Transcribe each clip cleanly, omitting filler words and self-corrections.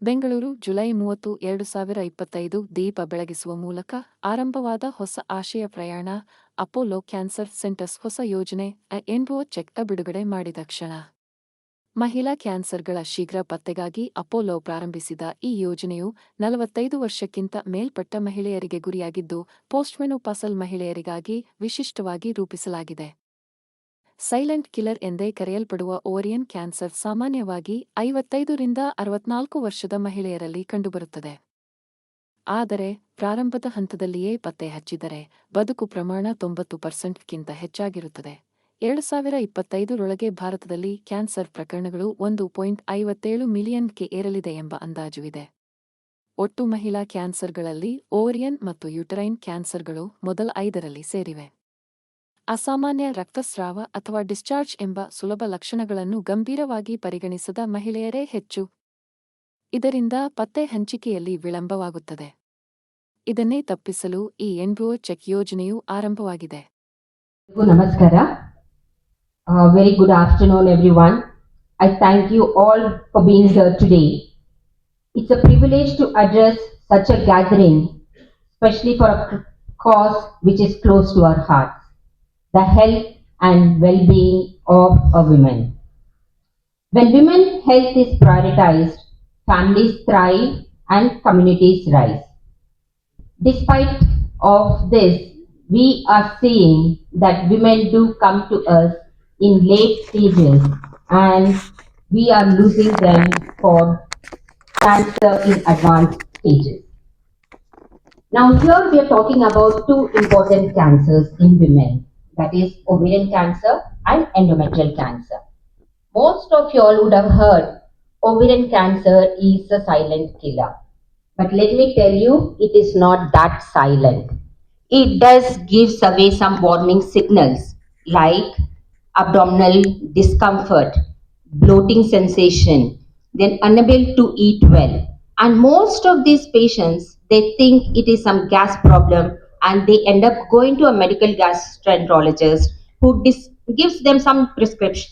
Bengaluru July 30, 2025 ದೀಪ ಬೆಳಗಿಸುವ ಮೂಲಕ ಆರಂಭವಾದ ಹೊಸ ಆಶಯ ಪ್ರಯಾಣ. ಅಪೋಲೋ ಕ್ಯಾನ್ಸರ್ ಸೆಂಟರ್ಸ್ ಹೊಸ ಯೋಜನೆ ಎನ್ಒ ಚೆಕ್ ಬಿಡುಗಡೆ ಮಾಡಿದ ಕ್ಷಣ. ಮಹಿಳಾ ಕ್ಯಾನ್ಸರ್ಗಳ ಶೀಘ್ರ ಪತ್ತೆಗಾಗಿ ಅಪೋಲೋ ಪ್ರಾರಂಭಿಸಿದ ಈ ಯೋಜನೆಯು 45 ವರ್ಷಕ್ಕಿಂತ ಮೇಲ್ಪಟ್ಟ ಮಹಿಳೆಯರಿಗೆ ಗುರಿಯಾಗಿದ್ದು, ಪೋಸ್ಟ್ಮೆನೋಪಾಸಲ್ ಮಹಿಳೆಯರಿಗಾಗಿ ವಿಶಿಷ್ಟವಾಗಿ ರೂಪಿಸಲಾಗಿದೆ. ಸೈಲೆಂಟ್ ಕಿಲ್ಲರ್ ಎಂದೇ ಕರೆಯಲ್ಪಡುವ ಓವರಿಯನ್ ಕ್ಯಾನ್ಸರ್ ಸಾಮಾನ್ಯವಾಗಿ 55 ರಿಂದ 64 ವರ್ಷದ ಮಹಿಳೆಯರಲ್ಲಿ ಕಂಡುಬರುತ್ತದೆ. ಆದರೆ ಪ್ರಾರಂಭದ ಹಂತದಲ್ಲಿಯೇ ಪತ್ತೆ ಹಚ್ಚಿದರೆ ಬದುಕು ಪ್ರಮಾಣ 90%ಕ್ಕಿಂತ ಹೆಚ್ಚಾಗಿರುತ್ತದೆ. 2025 ಭಾರತದಲ್ಲಿ ಕ್ಯಾನ್ಸರ್ ಪ್ರಕರಣಗಳು 1.57 ಮಿಲಿಯನ್ಗೆ ಏರಲಿದೆ ಎಂಬ ಅಂದಾಜುವಿದೆ. ಒಟ್ಟು ಮಹಿಳಾ ಕ್ಯಾನ್ಸರ್ಗಳಲ್ಲಿ ಓವರಿಯನ್ ಮತ್ತು ಯುಟರೈನ್ ಕ್ಯಾನ್ಸರ್ಗಳು ಮೊದಲ 5ರಲ್ಲಿ ಸೇರಿವೆ. ಅಸಾಮಾನ್ಯ ರಕ್ತಸ್ರಾವ ಅಥವಾ ಡಿಸ್ಚಾರ್ಜ್ ಎಂಬ ಸುಲಭ ಲಕ್ಷಣಗಳನ್ನು ಗಂಭೀರವಾಗಿ ಪರಿಗಣಿಸದ ಮಹಿಳೆಯರೇ ಹೆಚ್ಚು. ಇದರಿಂದ ಪತ್ತೆ ಹಂಚಿಕೆಯಲ್ಲಿ ವಿಳಂಬವಾಗುತ್ತದೆ. ಇದನ್ನೇ ತಪ್ಪಿಸಲು ಈ ಎನ್ಒ ಚೆಕ್ ಯೋಜನೆಯು ಆರಂಭವಾಗಿದೆ. ನಮಸ್ಕಾರ. Very good afternoon everyone. I thank you all for being here today. It's a privilege to address such a gathering, especially for a cause which is close to our hearts. The health and well-being of a woman. When women's health is prioritized, families thrive and communities rise. Despite of this, we are seeing that women do come to us in late stages and we are losing them for cancer in advanced stages. Now here we are talking about two important cancers in women. That is ovarian cancer and endometrial cancer. Most of you all would have heard ovarian cancer is a silent killer. But let me tell you, it is not that silent. It does gives away some warning signals like abdominal discomfort, bloating sensation, then unable to eat well. And most of these patients, they think it is some gas problem and they end up going to a medical gastroenterologist who gives them some prescription.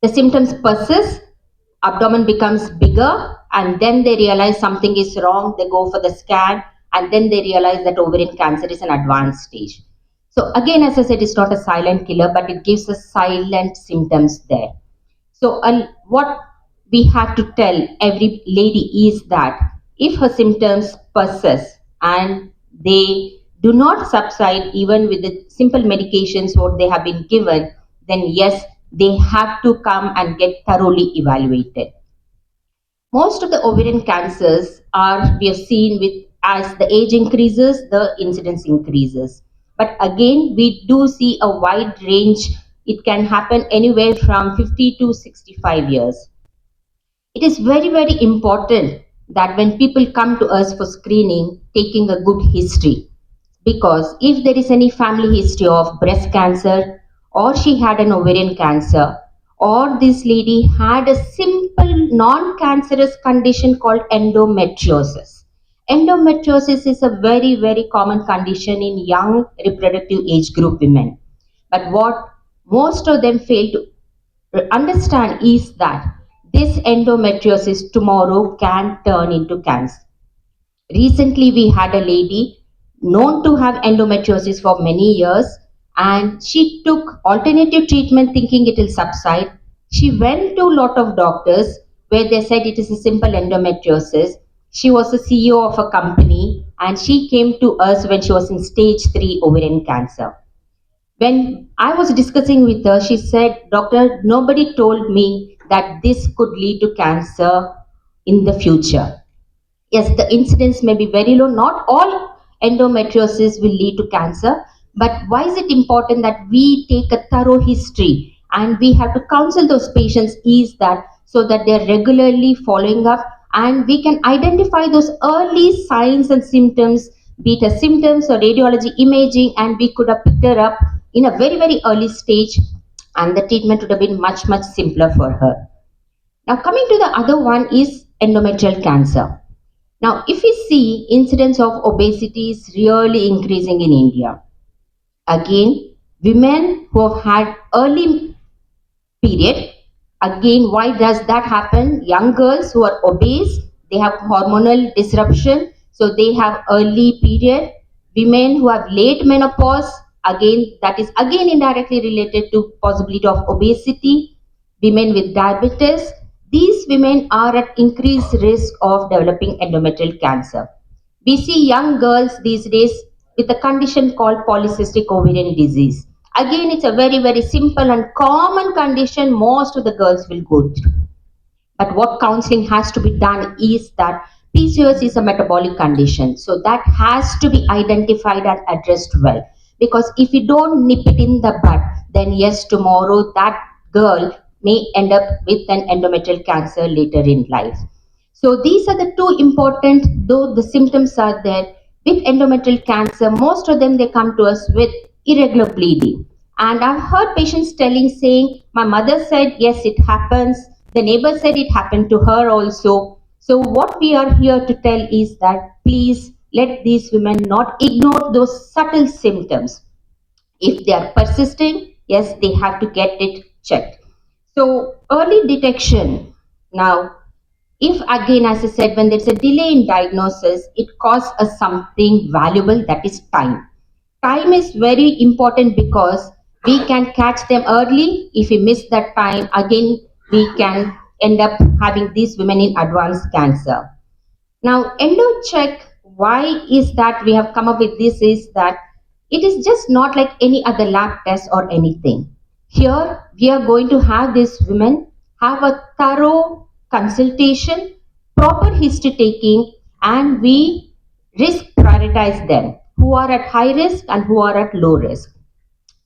The symptoms persist, abdomen becomes bigger, and then they realize something is wrong. They go for the scan and then they realize that ovarian cancer is an advanced stage. So again, as I said, it's not a silent killer, but it gives us silent symptoms there. So what we have to tell every lady is that if her symptoms persist and they do not subside even with the simple medications what they have been given, then yes, they have to come and get thoroughly evaluated. Most of the ovarian cancers we have seen with as the age increases, the incidence increases. But again, we do see a wide range. It can happen anywhere from 50 to 65 years. It is very, very important that when people come to us for screening, taking a good history. Because if there is any family history of breast cancer, or she had an ovarian cancer, or this lady had a simple non-cancerous condition called endometriosis. Endometriosis is a very, very common condition in young reproductive age group women. But what most of them fail to understand is that this endometriosis tomorrow can turn into cancer. Recently, we had a lady known to have endometriosis for many years and she took alternative treatment thinking it will subside. She went to a lot of doctors where they said it is a simple endometriosis. She was a CEO of a company and she came to us when she was in stage 3 ovarian cancer. When I was discussing with her, she said, "Doctor, nobody told me that this could lead to cancer in the future." Yes, the incidence may be very low. Not all endometriosis will lead to cancer. But why is it important that we take a thorough history and we have to counsel those patients is that so that they're regularly following up and we can identify those early signs and symptoms, be it as symptoms or radiology imaging, and we could have picked her up in a very, very early stage and the treatment would have been much, much simpler for her. Now coming to the other one is endometrial cancer. Now, if we see incidence of obesity is really increasing in India. Again, women who have had early period, again, why does that happen? Young girls who are obese, they have hormonal disruption, so they have early period. Women who have late menopause, again, that is again indirectly related to possibility of obesity. Women with diabetes, these women are at increased risk of developing endometrial cancer. We see young girls these days with a condition called polycystic ovarian disease. Again, it's a very, very simple and common condition most of the girls will go through. But what counseling has to be done is that PCOS is a metabolic condition. So that has to be identified and addressed well. Because if you don't nip it in the bud, then yes, tomorrow that girl may end up with an endometrial cancer later in life. So these are the two important, though the symptoms are there. With endometrial cancer, most of them they come to us with irregular bleeding. And I've heard patients telling, saying, my mother said, yes, it happens. The neighbor said it happened to her also. So what we are here to tell is that please let these women not ignore those subtle symptoms. If they are persisting, yes, they have to get it checked. So early detection. Now, if again, as I said, when there's a delay in diagnosis, it costs us something valuable, that is time. Time is very important because we can catch them early. If we miss that time, again, we can end up having these women in advanced cancer. Now, EndoCheck, why is that we have come up with this is that it is just not like any other lab test or anything. Here, we are going to have these women have a thorough consultation, proper history taking, and we risk prioritize them who are at high risk and who are at low risk,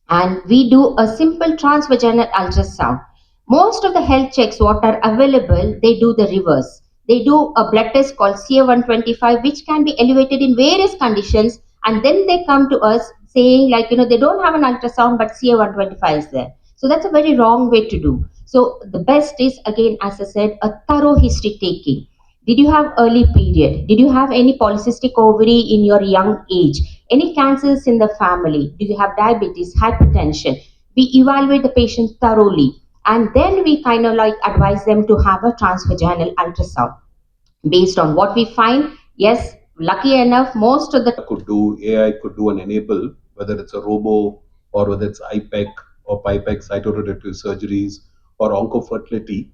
and we do a simple transvaginal ultrasound. Most of the health checks what are available, they do the reverse. They do a blood test called CA125, which can be elevated in various conditions, and then they come to us saying like, they don't have an ultrasound, but CA125 is there. So that's a very wrong way to do. So the best is again, as I said, a thorough history taking. Did you have early period? Did you have any polycystic ovary in your young age? Any cancers in the family? Do you have diabetes, hypertension? We evaluate the patient thoroughly, and then we kind of like advise them to have a transvaginal ultrasound. Based on what we find, yes, lucky enough, most of the could do, AI could do and enable, whether it's a robo or whether it's IPEC or PIPEC, cytoreductive surgeries or oncofertility.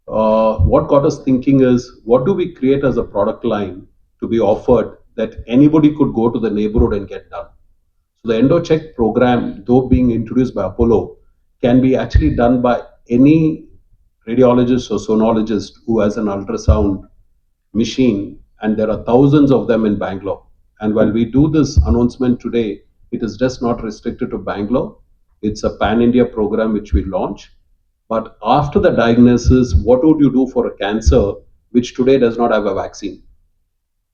What got us thinking is, what do we create as a product line to be offered that anybody could go to the neighborhood and get done? So the EndoCheck program, though being introduced by Apollo, can be actually done by any radiologist or sonologist who has an ultrasound machine, and there are thousands of them in Bangalore. And while we do this announcement today, it is just not restricted to Bangalore. It's a pan-India program which we launch. But after the diagnosis, what would you do for a cancer which today does not have a vaccine?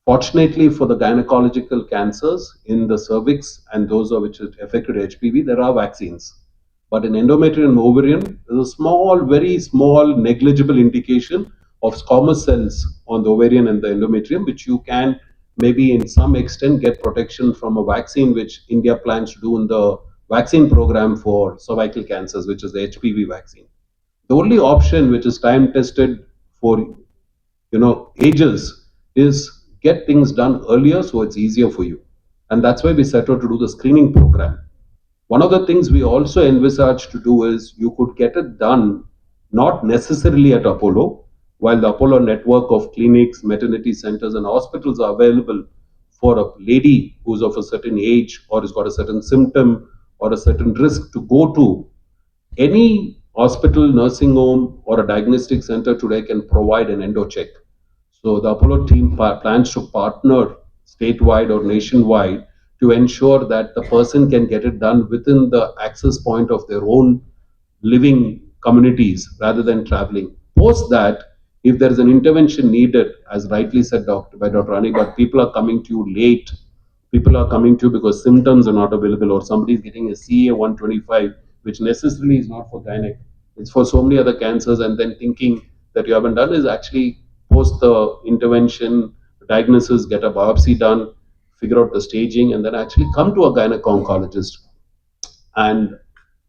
Fortunately for the gynecological cancers in the cervix and those of which affected HPV, there are vaccines. But in endometrial and ovarian, there's a small, very small, negligible indication of squamous cells on the ovarian and the endometrium, which you can maybe in some extent get protection from a vaccine, which India plans to do in the vaccine program for cervical cancers, which is the HPV vaccine. The only option which is time tested for ages is get things done earlier so it's easier for you, and that's why we set out to do the screening program. One of the things we also envisage to do is you could get it done not necessarily at Apollo, while the Apollo network of clinics, maternity centers, and hospitals are available for a lady who's of a certain age or has got a certain symptom or a certain risk to go to. Any hospital, nursing home, or a diagnostic center today can provide an endo check. So the Apollo team plans to partner statewide or nationwide to ensure that the person can get it done within the access point of their own living communities rather than traveling. Post that, if there is an intervention needed, as rightly said by Dr. Rani, but people are coming to you late, people are coming to you because symptoms are not available, or somebody is getting a CA 125, which necessarily is not for gynec, it's for so many other cancers, and then thinking that you haven't done is actually post the intervention, diagnosis, get a biopsy done, figure out the staging, and then actually come to a gynec oncologist. And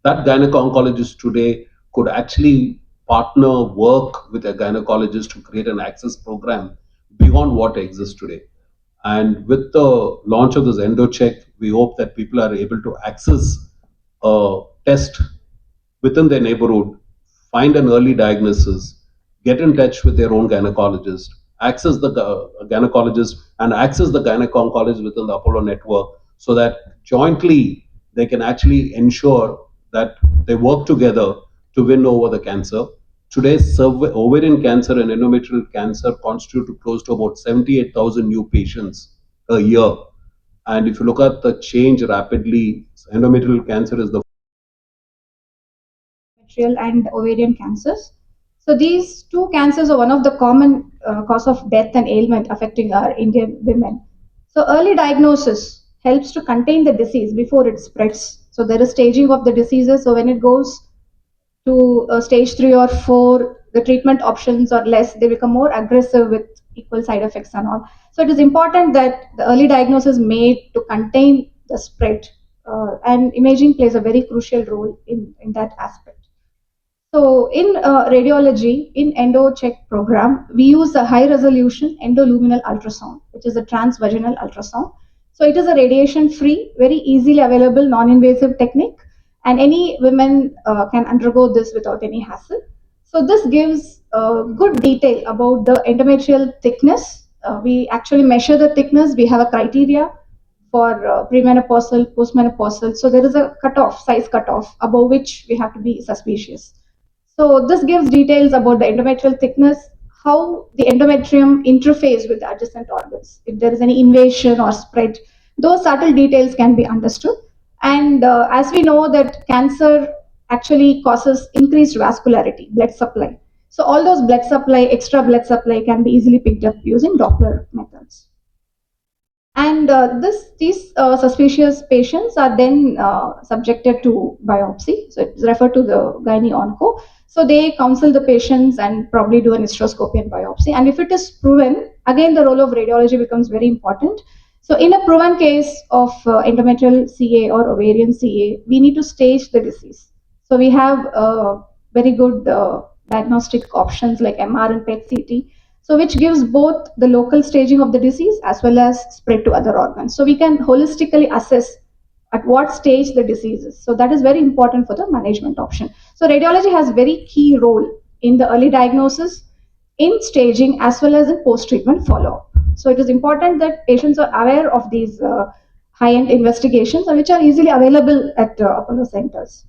that gynecologist today could actually partner, work with a gynecologist to create an access program beyond what exists today. And with the launch of this EndoCheck, we hope that people are able to access a test within their neighborhood, find an early diagnosis, get in touch with their own gynecologist, access the gynecologist, and access the gynecologist within the Apollo network, so that jointly they can actually ensure that they work together to win over the cancer. Today's ovarian cancer and endometrial cancer constitute close to about 78,000 new patients a year. And if you look at the change rapidly, endometrial cancer is the endometrial and ovarian cancers. So these two cancers are one of the common cause of death and ailment affecting our Indian women. So early diagnosis helps to contain the disease before it spreads. So there is staging of the diseases. So when it goes to stage 3 or 4, the treatment options are less. They become more aggressive with equal side effects and all. So it is important that the early diagnosis is made to contain the spread. And imaging plays a very crucial role in that aspect. So in radiology, in EndoCheck program, we use a high resolution endoluminal ultrasound, which is a transvaginal ultrasound. So it is a radiation free, very easily available, non-invasive technique, and any women can undergo this without any hassle. So this gives good detail about the endometrial thickness. We actually measure the thickness. We have a criteria for premenopausal, postmenopausal. So there is a cutoff, size cutoff, above which we have to be suspicious. So this gives details about the endometrial thickness, how the endometrium interface with the adjacent organs, if there is any invasion or spread. Those subtle details can be understood. And as we know that cancer actually causes increased vascularity, blood supply. So all those blood supply, extra blood supply can be easily picked up using Doppler methods. And these suspicious patients are then subjected to biopsy. So it's referred to the gynae onco. So they counsel the patients and probably do an hysteroscopy and biopsy. And if it is proven, again the role of radiology becomes very important. So in a proven case of endometrial CA or ovarian CA, we need to stage the disease. So we have very good diagnostic options like MR and PET CT, so which gives both the local staging of the disease as well as spread to other organs. So we can holistically assess at what stage the disease is. So that is very important for the management option. So radiology has very key role in the early diagnosis, in staging as well as in post-treatment follow-up. So it is important that patients are aware of these high-end investigations, which are easily available at Apollo centers.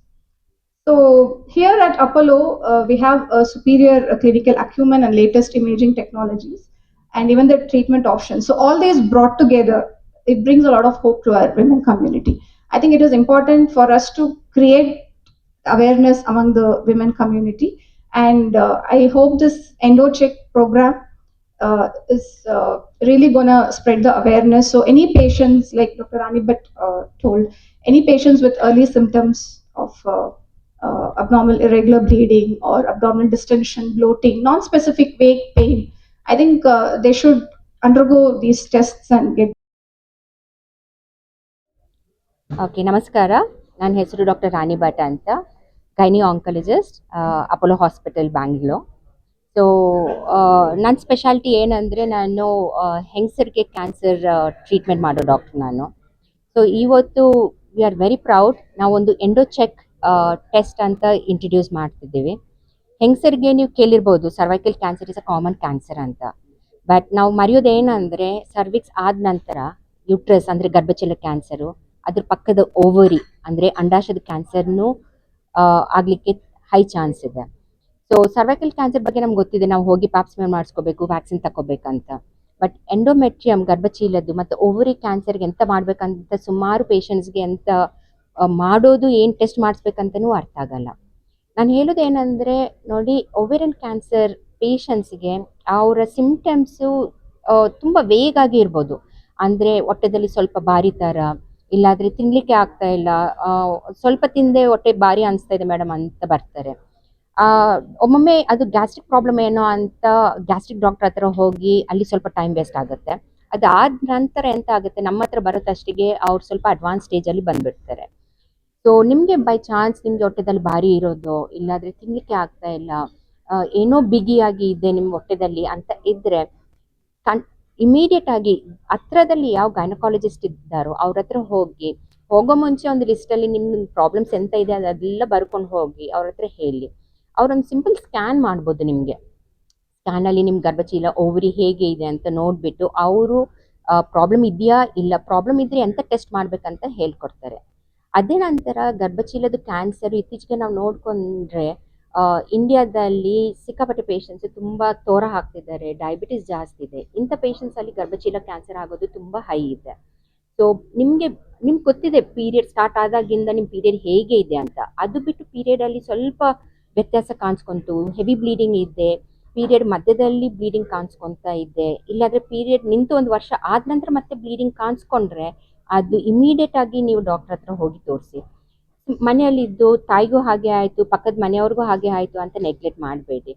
So here at Apollo, we have a superior clinical acumen and latest imaging technologies, and even the treatment options. So all these brought together, it brings a lot of hope to our women community. I think it is important for us to create awareness among the women community, and I hope this EndoCheck program is really gonna spread the awareness. So any patients, like Dr. Anibet told, any patients with early symptoms of abnormal irregular bleeding or abdominal distension, bloating, non-specific vague pain, I think they should undergo these tests and get. Okay ನಮಸ್ಕಾರ. ನನ್ನ ಹೆಸರು doctor Rani Bhat ಅಂತ, gynae oncologist, Apollo hospital Bangalore. So ನನ್ನ speciality ಏನಂದರೆ, ನಾನು ಹೆಂಗಸರಿಗೆ cancer treatment ಮಾಡೋ doctor ನಾನು. ಸೊ ಇವತ್ತು ವಿ ಆರ್ ವೆರಿ ಪ್ರೌಡ್, ನಾವೊಂದು ಎಂಡೋಚೆಕ್ ಟೆಸ್ಟ್ ಅಂತ ಇಂಟ್ರಡ್ಯೂಸ್ ಮಾಡ್ತಿದ್ದೀವಿ. ಹೆಂಗಸರಿಗೆ ನೀವು ಕೇಳಿರ್ಬೋದು, cervical cancer is a common cancer ಅಂತ. ಬಟ್ ನಾವು ಮರೆಯೋದೇನಂದರೆ, ಸರ್ವಿಕ್ಸ್ ಆದ ನಂತರ ಯುಟ್ರಸ್ ಅಂದರೆ ಗರ್ಭಚಲ ಕ್ಯಾನ್ಸರು, ಅದ್ರ ಪಕ್ಕದ ಓವರಿ ಅಂದರೆ ಅಂಡಾಶಯದ ಕ್ಯಾನ್ಸರ್ನು ಆಗಲಿಕ್ಕೆ ಹೈ ಚಾನ್ಸ್ ಇದೆ. ಸೊ ಸರ್ವೈಕಲ್ ಕ್ಯಾನ್ಸರ್ ಬಗ್ಗೆ ನಮ್ಗೆ ಗೊತ್ತಿದೆ, ನಾವು ಹೋಗಿ ಪ್ಯಾಪ್ಸ್ಮೇರ್ ಮಾಡಿಸ್ಕೋಬೇಕು, ವ್ಯಾಕ್ಸಿನ್ ತಗೋಬೇಕಂತ. ಬಟ್ ಎಂಡೋಮೆಟ್ರಿಯಮ್ ಗರ್ಭಚೀಲದ್ದು ಮತ್ತು ಓವರಿ ಕ್ಯಾನ್ಸರ್ಗೆ ಎಂತ ಮಾಡ್ಬೇಕಂತ ಸುಮಾರು ಪೇಷಂಟ್ಸ್ಗೆ ಎಂತ ಮಾಡೋದು, ಏನು ಟೆಸ್ಟ್ ಮಾಡಿಸ್ಬೇಕಂತನೂ ಅರ್ಥ ಆಗಲ್ಲ. ನಾನು ಹೇಳೋದು ಏನಂದರೆ, ನೋಡಿ, ಓವೇರಿಯನ್ ಕ್ಯಾನ್ಸರ್ ಪೇಷಂಟ್ಸ್ಗೆ ಅವರ ಸಿಮ್ಟಮ್ಸು ತುಂಬ ವೇಗಾಗಿ ಇರ್ಬೋದು. ಅಂದರೆ ಹೊಟ್ಟೆದಲ್ಲಿ ಸ್ವಲ್ಪ ಭಾರಿ ಥರ, ಇಲ್ಲಾದರೆ ತಿನ್ನಲಿಕ್ಕೆ ಆಗ್ತಾ ಇಲ್ಲ, ಸ್ವಲ್ಪ ತಿಂದೆ ಹೊಟ್ಟೆ ಭಾರಿ ಅನಿಸ್ತಾ ಇದೆ ಮೇಡಮ್ ಅಂತ ಬರ್ತಾರೆ. ಒಮ್ಮೊಮ್ಮೆ ಅದು ಗ್ಯಾಸ್ಟ್ರಿಕ್ ಪ್ರಾಬ್ಲಮ್ ಏನೋ ಅಂತ ಗ್ಯಾಸ್ಟ್ರಿಕ್ ಡಾಕ್ಟರ್ ಹತ್ರ ಹೋಗಿ ಅಲ್ಲಿ ಸ್ವಲ್ಪ ಟೈಮ್ ವೇಸ್ಟ್ ಆಗುತ್ತೆ. ಅದಾದ ನಂತರ ಎಂತ ಆಗುತ್ತೆ, ನಮ್ಮ ಹತ್ರ ಬರೋದಷ್ಟಿಗೆ ಅವ್ರು ಸ್ವಲ್ಪ ಅಡ್ವಾನ್ಸ್ ಸ್ಟೇಜಲ್ಲಿ ಬಂದುಬಿಡ್ತಾರೆ. ಸೊ ನಿಮಗೆ ಬೈ ಚಾನ್ಸ್ ನಿಮಗೆ ಹೊಟ್ಟೆದಲ್ಲಿ ಭಾರಿ ಇರೋದು, ಇಲ್ಲಾದರೆ ತಿನ್ನಲಿಕ್ಕೆ ಆಗ್ತಾ ಇಲ್ಲ, ಏನೋ ಬಿಗಿಯಾಗಿ ಇದೆ ನಿಮ್ಮ ಹೊಟ್ಟೆದಲ್ಲಿ ಅಂತ ಇದ್ದರೆ, ಇಮಿಡಿಯೇಟ್ ಆಗಿ ಹತ್ರದಲ್ಲಿ ಯಾವ ಗೈನಕಾಲಜಿಸ್ಟ್ ಇದ್ದಾರೋ ಅವ್ರ ಹತ್ರ ಹೋಗೋ ಮುಂಚೆ ಒಂದು ಲಿಸ್ಟಲ್ಲಿ ನಿಮ್ಮ ಪ್ರಾಬ್ಲಮ್ಸ್ ಎಂತ ಇದೆ ಅದೆಲ್ಲ ಬರ್ಕೊಂಡು ಹೋಗಿ ಅವ್ರ ಹತ್ರ ಹೇಳಿ. ಅವ್ರೊಂದು ಸಿಂಪಲ್ ಸ್ಕ್ಯಾನ್ ಮಾಡ್ಬೋದು ನಿಮಗೆ. ಸ್ಕ್ಯಾನಲ್ಲಿ ನಿಮ್ಮ ಗರ್ಭಚೀಲ ಓವರಿ ಹೇಗೆ ಇದೆ ಅಂತ ನೋಡಿಬಿಟ್ಟು ಅವರು ಪ್ರಾಬ್ಲಮ್ ಇದೆಯಾ ಇಲ್ಲ, ಪ್ರಾಬ್ಲಮ್ ಇದ್ರೆ ಎಂತ ಟೆಸ್ಟ್ ಮಾಡ್ಬೇಕಂತ ಹೇಳ್ಕೊಡ್ತಾರೆ. ಅದೇ ನಂತರ ಗರ್ಭಚೀಲದ ಕ್ಯಾನ್ಸರ್ ಇತ್ತೀಚೆಗೆ ನಾವು ನೋಡ್ಕೊಂಡ್ರೆ ಇಂಡಿಯಾದಲ್ಲಿ ಸಿಕ್ಕಾಪಟ್ಟೆ ಪೇಷಂಟ್ಸ್ ತುಂಬ ತೋರ ಹಾಕ್ತಿದ್ದಾರೆ, ಡಯಾಬಿಟಿಸ್ ಜಾಸ್ತಿ ಇದೆ. ಇಂಥ ಪೇಷಂಟ್ಸಲ್ಲಿ ಗರ್ಭಚೀಲ ಕ್ಯಾನ್ಸರ್ ಆಗೋದು ತುಂಬ ಹೈ ಇದೆ. ಸೊ ನಿಮ್ಗೆ ಗೊತ್ತಿದೆ ಪೀರಿಯಡ್ ಸ್ಟಾರ್ಟ್ ಆದಾಗಿಂದ ನಿಮ್ಮ ಪೀರಿಯಡ್ ಹೇಗೆ ಇದೆ ಅಂತ. ಅದು ಬಿಟ್ಟು ಪೀರಿಯಡಲ್ಲಿ ಸ್ವಲ್ಪ ವ್ಯತ್ಯಾಸ ಕಾಣಿಸ್ಕೊಂತು, ಹೆವಿ ಬ್ಲೀಡಿಂಗ್ ಇದೆ, ಪೀರಿಯಡ್ ಮಧ್ಯದಲ್ಲಿ ಬ್ಲೀಡಿಂಗ್ ಕಾಣಿಸ್ಕೊಂತಾ ಇದೆ, ಇಲ್ಲಾಂದ್ರೆ ಪೀರಿಯಡ್ ನಿಂತು 1 ವರ್ಷ ಆದ ನಂತರ ಮತ್ತೆ ಬ್ಲೀಡಿಂಗ್ ಕಾಣಿಸ್ಕೊಂಡ್ರೆ ಅದು ಇಮಿಡಿಯೇಟ್ ಆಗಿ ನೀವು ಡಾಕ್ಟರ್ ಹತ್ರ ಹೋಗಿ ತೋರಿಸಿ. ಮನೆಯಲ್ಲಿದ್ದು ತಾಯಿಗೂ ಹಾಗೆ ಆಯಿತು, ಪಕ್ಕದ ಮನೆಯವ್ರಿಗೂ ಹಾಗೆ ಆಯಿತು ಅಂತ ನೆಗ್ಲೆಕ್ಟ್ ಮಾಡಬೇಡಿ.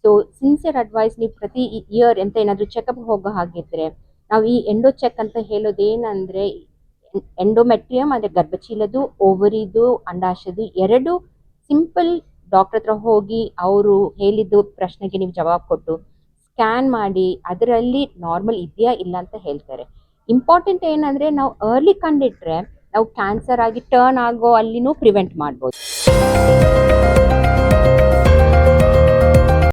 ಸೊ ಸಿನ್ಸಿಯರ್ ಅಡ್ವೈಸ್, ನೀವು ಪ್ರತಿ ಇಯರ್ ಎಂತ ಏನಾದರೂ ಚೆಕಪ್ ಹೋಗೋ ಹಾಗಿದ್ರೆ ನಾವು ಈ ಎಂಡೋ ಚೆಕ್ ಅಂತ ಹೇಳೋದೇನಂದರೆ, ಎಂಡೋಮೆಟ್ರಿಯಮ್ ಅಂದರೆ ಗರ್ಭಚೀಲದು, ಓವರಿದು, ಅಂಡಾಶಯದು 2 ಸಿಂಪಲ್ ಡಾಕ್ಟರ್ ಹತ್ರ ಹೋಗಿ ಅವರು ಹೇಳಿದ್ದು ಪ್ರಶ್ನೆಗೆ ನೀವು ಜವಾಬು ಕೊಟ್ಟು ಸ್ಕ್ಯಾನ್ ಮಾಡಿ ಅದರಲ್ಲಿ ನಾರ್ಮಲ್ ಇದೆಯಾ ಇಲ್ಲ ಅಂತ ಹೇಳ್ತಾರೆ. ಇಂಪಾರ್ಟೆಂಟ್ ಏನಂದರೆ ನಾವು ಅರ್ಲಿ ಕಂಡಿಟ್ರೆ ನಾವು ಕ್ಯಾನ್ಸರ್ ಆಗಿ ಟರ್ನ್ ಆಗೋ ಅಲ್ಲಿನೂ ಪ್ರಿವೆಂಟ್ ಮಾಡ್ಬೋದು.